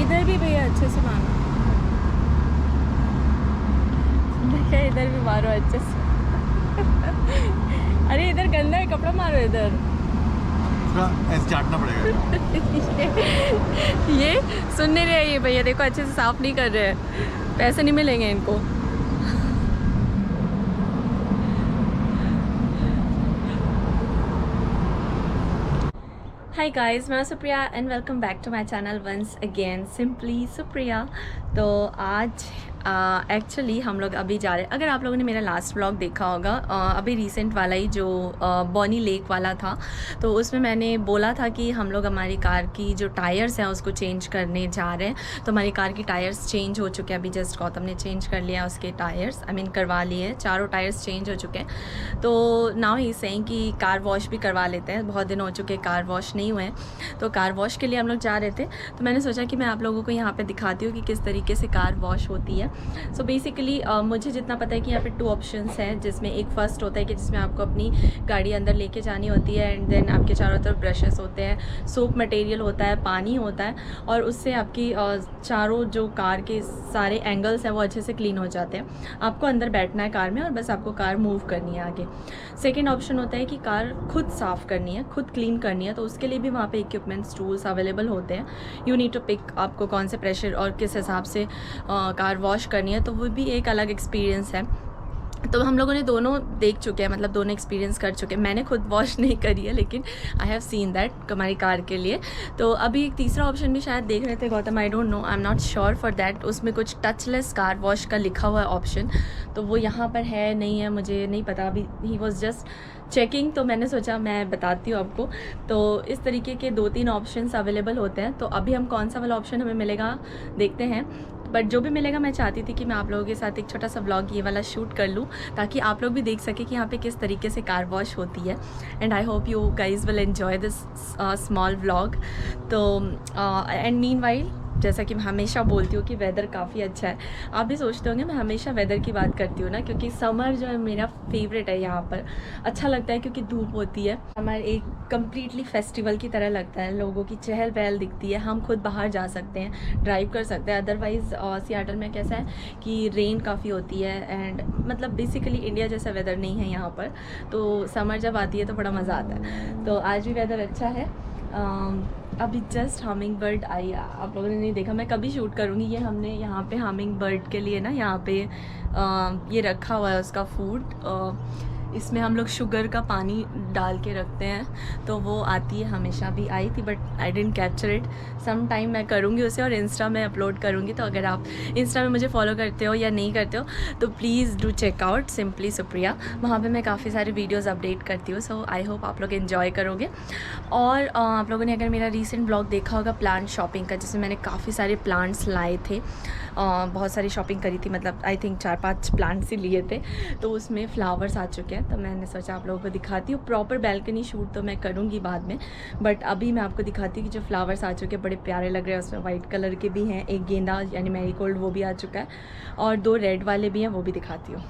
इधर भी भैया अच्छे से मारो, भैया इधर भी मारो अच्छे से। अरे इधर गंदा है, कपड़ा मारो इधर। ऐसे चाटना पड़ेगा। ये सुन नहीं रहे ये भैया, देखो अच्छे से साफ नहीं कर रहे हैं, पैसे नहीं मिलेंगे इनको। हाय गाइस, मैं Supriya and welcome back to my channel once again simply Supriya. तो आज एक्चुअली हम लोग अभी जा रहे हैं, अगर आप लोगों ने मेरा लास्ट व्लॉग देखा होगा, अभी रिसेंट वाला ही जो बॉनी लेक वाला था, तो उसमें मैंने बोला था कि हम लोग हमारी कार की जो टायर्स हैं उसको चेंज करने जा रहे हैं। तो हमारी कार की टायर्स चेंज हो चुके हैं, अभी जस्ट गौतम ने चेंज कर लिया उसके टायर्स, आई मीन करवा लिए, चारों टायर्स चेंज हो चुके हैं। तो नाउ ही सेइंग कि कार वॉश भी करवा लेते हैं, बहुत दिन हो चुके कार वॉश नहीं हुए हैं, तो कार वॉश के लिए हम लोग जा रहे थे। तो मैंने सोचा कि मैं आप लोगों को यहाँ पे दिखाती हूँ कि किस तरीके से कार वॉश होती है। सो बेसिकली मुझे जितना पता है कि यहाँ पे 2 ऑप्शंस हैं, जिसमें एक फर्स्ट होता है कि जिसमें आपको अपनी गाड़ी अंदर लेके जानी होती है, एंड देन आपके चारों तरफ ब्रशेस होते हैं, सोप मटेरियल होता है, पानी होता है, और उससे आपकी चारों जो कार के सारे एंगल्स हैं वो अच्छे से क्लीन हो जाते हैं। आपको अंदर बैठना है कार में और बस आपको कार मूव करनी है आगे। सेकेंड ऑप्शन होता है कि कार खुद साफ़ करनी है, खुद क्लीन करनी है, तो उसके लिए भी वहाँ पे इक्विपमेंट्स टूल्स अवेलेबल होते हैं। यू नीड टू पिक आपको कौन से प्रेशर और किस हिसाब से कार वॉश करनी है, तो वो भी एक अलग एक्सपीरियंस है। तो हम लोगों ने दोनों देख चुके हैं, मतलब दोनों एक्सपीरियंस कर चुके हैं। मैंने खुद वॉश नहीं करी है, लेकिन आई हैव सीन दैट हमारी कार के लिए। तो अभी एक तीसरा ऑप्शन भी शायद देख रहे थे Gautam, I don't know, I am not sure for that. उसमें कुछ टचलेस कार वॉश का लिखा हुआ है ऑप्शन, तो वो यहाँ पर है नहीं है मुझे नहीं पता, अभी ही वॉज जस्ट चेकिंग, तो मैंने सोचा मैं बताती हूँ आपको। तो इस तरीके के 2-3 ऑप्शंस अवेलेबल होते हैं, तो अभी हम कौन सा वाला ऑप्शन हमें मिलेगा देखते हैं। बट जो भी मिलेगा, मैं चाहती थी कि मैं आप लोगों के साथ एक छोटा सा व्लॉग ये वाला शूट कर लूँ, ताकि आप लोग भी देख सकें कि यहाँ पे किस तरीके से कार वॉश होती है। And I hope you guys will enjoy this small vlog. तो एंड मीनवाइल, जैसा कि मैं हमेशा बोलती हूँ कि वेदर काफ़ी अच्छा है। आप भी सोचते होंगे मैं हमेशा वेदर की बात करती हूँ ना, क्योंकि समर जो है मेरा फेवरेट है। यहाँ पर अच्छा लगता है क्योंकि धूप होती है, हमारे एक कम्प्लीटली फेस्टिवल की तरह लगता है, लोगों की चहल पहल दिखती है, हम खुद बाहर जा सकते हैं, ड्राइव कर सकते हैं। अदरवाइज़ सियाटल में कैसा है कि रेन काफ़ी होती है, एंड मतलब बेसिकली इंडिया जैसा वेदर नहीं है यहाँ पर। तो समर जब आती है तो बड़ा मज़ा आता है। तो आज भी वेदर अच्छा है। अभी जस्ट हमिंग बर्ड आई, आप लोगों ने नहीं देखा, मैं कभी शूट करूँगी। ये हमने यहाँ पे हमिंग बर्ड के लिए ना यहाँ पे ये रखा हुआ है उसका फूड। इसमें हम लोग शुगर का पानी डाल के रखते हैं, तो वो आती है, हमेशा भी आई थी, but I didn't capture it. Some time मैं करूँगी उसे और इंस्टा में अपलोड करूँगी। तो अगर आप इंस्टा में मुझे फॉलो करते हो या नहीं करते हो, तो please do check out simply Supriya, वहाँ पे मैं काफ़ी सारे वीडियोज़ अपडेट करती हूँ। सो आई होप आप लोग एन्जॉय करोगे। और आप लोगों ने अगर मेरा रीसेंट ब्लॉग देखा होगा प्लांट शॉपिंग का, जिसमें मैंने काफ़ी सारे प्लांट्स लाए थे, बहुत सारी शॉपिंग करी थी, मतलब आई थिंक 4-5 प्लांट्स ही लिए थे, तो उसमें फ्लावर्स आ चुके हैं। तो मैंने सोचा आप लोगों को दिखाती हूँ। प्रॉपर बैल्कनी शूट तो मैं करूँगी बाद में, बट अभी मैं आपको दिखाती हूँ कि जो फ्लावर्स आ चुके हैं बड़े प्यारे लग रहे हैं। उसमें वाइट कलर के भी हैं, एक गेंदा यानी मैरीगोल्ड वो भी आ चुका है, और 2 रेड वाले भी हैं, वो भी दिखाती हूँ।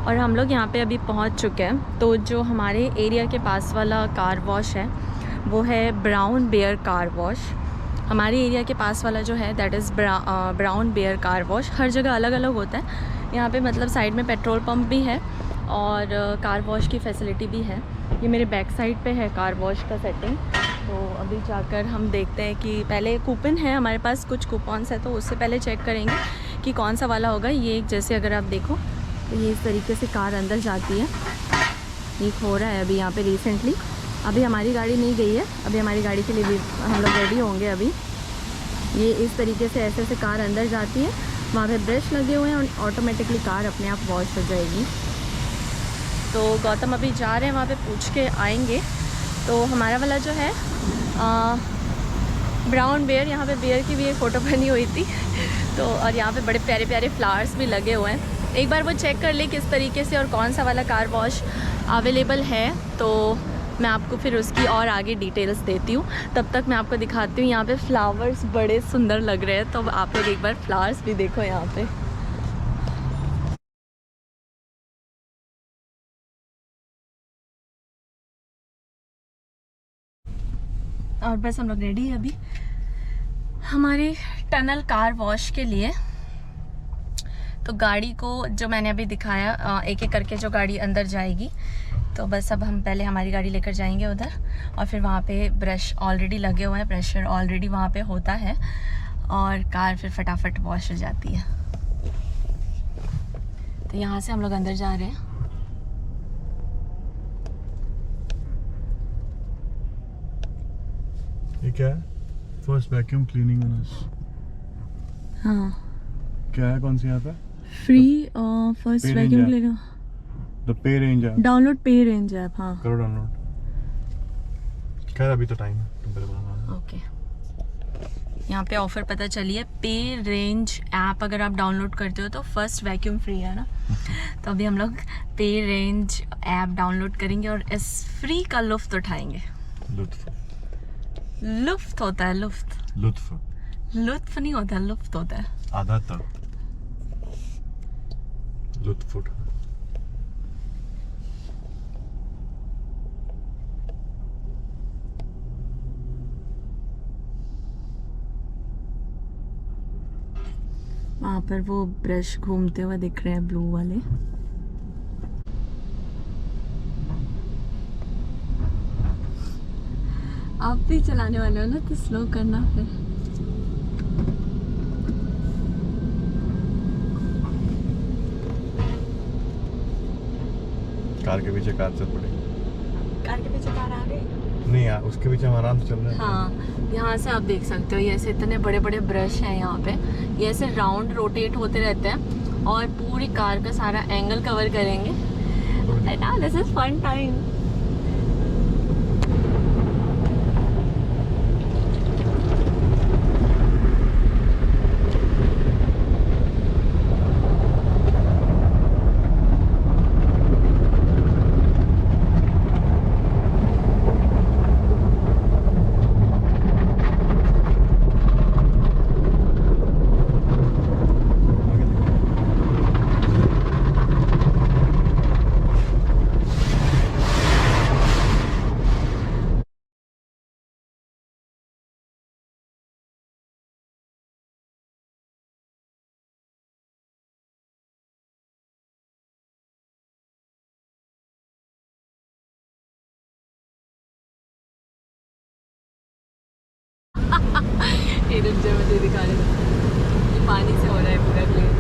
और हम लोग यहाँ पे अभी पहुँच चुके हैं। तो जो हमारे एरिया के पास वाला कार वॉश है वो है ब्राउन बेयर कार वॉश। हमारे एरिया के पास वाला जो है that is brown bear car wash. हर जगह अलग अलग होता है। यहाँ पे मतलब साइड में पेट्रोल पंप भी है और कार वॉश की फैसिलिटी भी है। ये मेरे बैक साइड पे है कार वॉश का सेटिंग। तो अभी जाकर हम देखते हैं कि पहले कूपन है हमारे पास, कुछ कूपन्स है, तो उससे पहले चेक करेंगे कि कौन सा वाला होगा। ये जैसे अगर आप देखो तो ये इस तरीके से कार अंदर जाती है। ये हो रहा है अभी यहाँ पे रिसेंटली। अभी हमारी गाड़ी नहीं गई है, अभी हमारी गाड़ी के लिए भी हम लोग रेडी होंगे। अभी ये इस तरीके से ऐसे ऐसे कार अंदर जाती है, वहाँ पे ब्रश लगे हुए हैं और ऑटोमेटिकली कार अपने आप वॉश हो जाएगी। तो गौतम अभी जा रहे हैं वहाँ पे, पूछ के आएंगे। तो हमारा वाला जो है ब्राउन बेयर, यहाँ पे बेयर की भी एक फ़ोटो बनी हुई थी। तो और यहाँ पे बड़े प्यारे प्यारे फ्लावर्स भी लगे हुए हैं। एक बार वो चेक कर ले किस तरीके से और कौन सा वाला कार वॉश अवेलेबल है, तो मैं आपको फिर उसकी और आगे डिटेल्स देती हूँ। तब तक मैं आपको दिखाती हूँ, यहाँ पे फ्लावर्स बड़े सुंदर लग रहे हैं। तो आप लोग एक बार फ्लावर्स भी देखो यहाँ पे। और बस हम लोग रेडी है अभी हमारे टनल कार वॉश के लिए। तो गाड़ी को जो मैंने अभी दिखाया, एक एक करके जो गाड़ी अंदर जाएगी, तो बस अब हम पहले हमारी गाड़ी लेकर जाएंगे उधर, और फिर वहाँ पे ब्रश ऑलरेडी लगे हुए हैं, प्रेशर ऑलरेडी वहाँ पे होता है, और कार फिर फटाफट वॉश हो जाती है। तो यहाँ से हम लोग अंदर जा रहे हैं। ये क्या है? First vacuum cleaning on us. हाँ, क्या है, कौन सी यहाँ पे? Free first vacuum cleaner, the pay range app. Download पे रेंज ऐप। हाँ, करो डाउनलोड। खैर अभी तो टाइम है, तुम पहले बनाना। ओके। यहाँ पे ऑफर पता चली है, पे रेंज ऐप अगर आप डाउनलोड करते हो तो फर्स्ट वैक्यूम फ्री है ना। तो अभी हम लोग पे रेंज ऐप डाउनलोड करेंगे और इस फ्री का लुफ्त उठाएंगे। लुफ्त होता है, लुत्फ नहीं होता, लुफ्त होता है। आधा तक लुत्फ उठा। वहाँ पर वो ब्रश घूमते हुए दिख रहे हैं, ब्लू वाले। आप भी चलाने वाले हो ना, तो स्लो करना फिर। कार के पीछे कार चल पड़ी। कार के पीछे कार आ गई। नहीं यार, उसके पीछे हम आराम से चल रहे हैं। हाँ, यहाँ से आप देख सकते हो, ये ऐसे इतने बड़े बड़े ब्रश हैं यहाँ पे। ये ऐसे राउंड रोटेट होते रहते हैं और पूरी कार का सारा एंगल कवर करेंगे। This is fun time. मुझे दिखा रहे, ये पानी से हो रहा है पूरा क्लीन।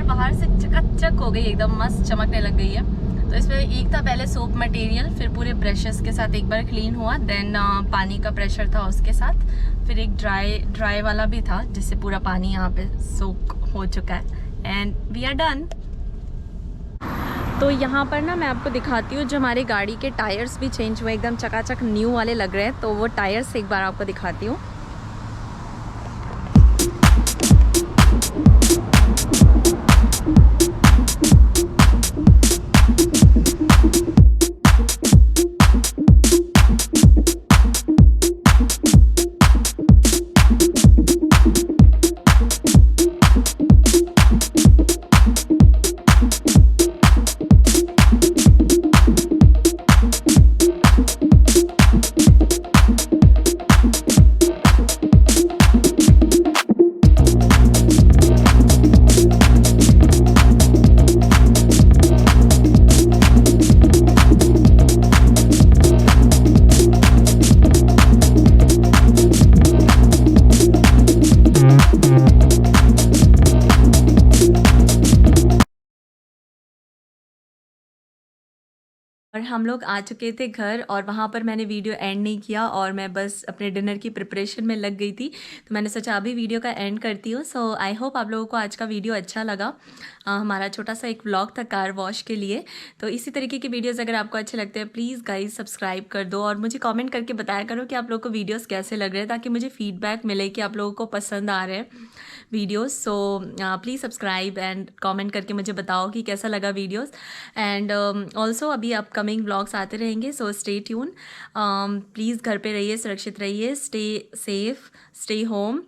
बाहर से चकाचक हो गई, एकदम मस्त चमकने लग गई है। तो इसमें एक था पहले सोप मटेरियल, फिर पूरे ब्रशेस के साथ एक बार क्लीन हुआ, देन पानी का प्रेशर था उसके साथ, फिर एक ड्राई वाला भी था जिससे पूरा पानी यहाँ पे सोक हो चुका है एंड वी आर डन। तो यहाँ पर ना मैं आपको दिखाती हूँ, जो हमारे गाड़ी के टायर्स भी चेंज हुए, एकदम चकाचक न्यू वाले लग रहे हैं। तो वो टायर्स एक बार आपको दिखाती हूँ। और हम लोग आ चुके थे घर और वहाँ पर मैंने वीडियो एंड नहीं किया और मैं बस अपने डिनर की प्रिपरेशन में लग गई थी, तो मैंने सोचा अभी वीडियो का एंड करती हूँ। सो आई होप आप लोगों को आज का वीडियो अच्छा लगा। हमारा छोटा सा एक व्लॉग था कार वॉश के लिए। तो इसी तरीके की वीडियोस अगर आपको अच्छे लगते हैं प्लीज़ गाइज सब्सक्राइब कर दो और मुझे कमेंट करके बताया करो कि आप लोगों को वीडियोस कैसे लग रहे हैं, ताकि मुझे फीडबैक मिले कि आप लोगों को पसंद आ रहे हैं videos. So please subscribe and comment करके मुझे बताओ कि कैसा लगा वीडियोस। एंड ऑल्सो अभी अपकमिंग व्लॉग्स आते रहेंगे, सो स्टे ट्यून। प्लीज़ घर पे रहिए, सुरक्षित रहिए, स्टे सेफ, स्टे होम।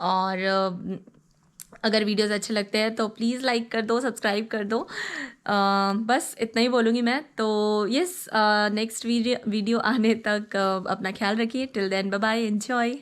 और अगर वीडियोस अच्छे लगते हैं तो प्लीज़ लाइक कर दो, सब्सक्राइब कर दो। बस इतना ही बोलूँगी मैं तो। यस, नेक्स्ट वीडियो आने तक अपना ख्याल रखिए। Till then bye bye, enjoy.